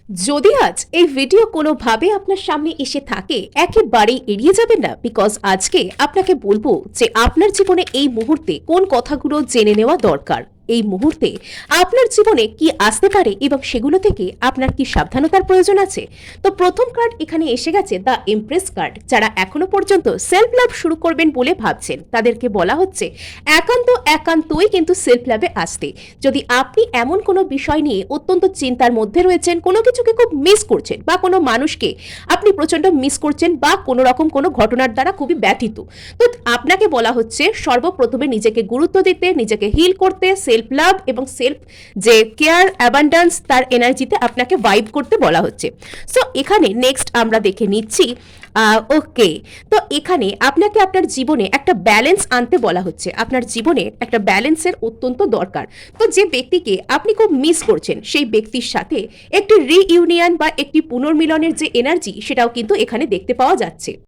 যদি আজ এই ভিডিও কোনোভাবে আপনার সামনে এসে থাকে একেবারেই এড়িয়ে যাবেন না, বিকজ আজকে আপনাকে বলবো যে আপনার জীবনে এই মুহূর্তে কোন কথাগুলো জেনে নেওয়া দরকার। এই মুহূর্তে আপনার জীবনে কি আসতে পারে এবং সেগুলো থেকে আপনার কি সাবধানতার প্রয়োজন আছে। তো প্রথম কার্ড এখানে এসে গেছে দ্য এমপ্রেস কার্ড। যারা এখনো পর্যন্ত সেলফ লাভ শুরু করবেন বলে ভাবছেন তাদেরকে বলা হচ্ছে একান্তই কিন্তু সেলফ লাভে আসতে। যদি আপনি এমন কোনো বিষয় নিয়ে অত্যন্ত চিন্তার মধ্যে রয়েছেন, কোনো কিছুকে খুব মিস করছেন বা কোনো মানুষকে আপনি প্রচন্ড মিস করছেন বা কোনো রকম কোনো ঘটনার দ্বারা খুবই ব্যথিত, তো আপনাকে বলা হচ্ছে সর্বপ্রথমে নিজেকে গুরুত্ব দিতে, নিজেকে হিল করতে, সেলফ লাভ এবং সেলফ যে কেয়ার অ্যাবান্ডান্স তার এনার্জিতে আপনাকে ভাইব করতে বলা হচ্ছে। সো এখানে নেক্সট আমরা দেখে নিচ্ছি। ওকে, তো এখানে আপনাকে আপনার জীবনে একটা ব্যালেন্স আনতে বলা হচ্ছে। আপনার জীবনে একটা ব্যালেন্সের অত্যন্ত দরকার। তো যে ব্যক্তিকে আপনি খুব মিস করছেন সেই ব্যক্তির সাথে একটি রিইউনিয়ন বা একটি পুনর্মিলনের যে এনার্জি সেটাও কিন্তু এখানে দেখতে পাওয়া যাচ্ছে।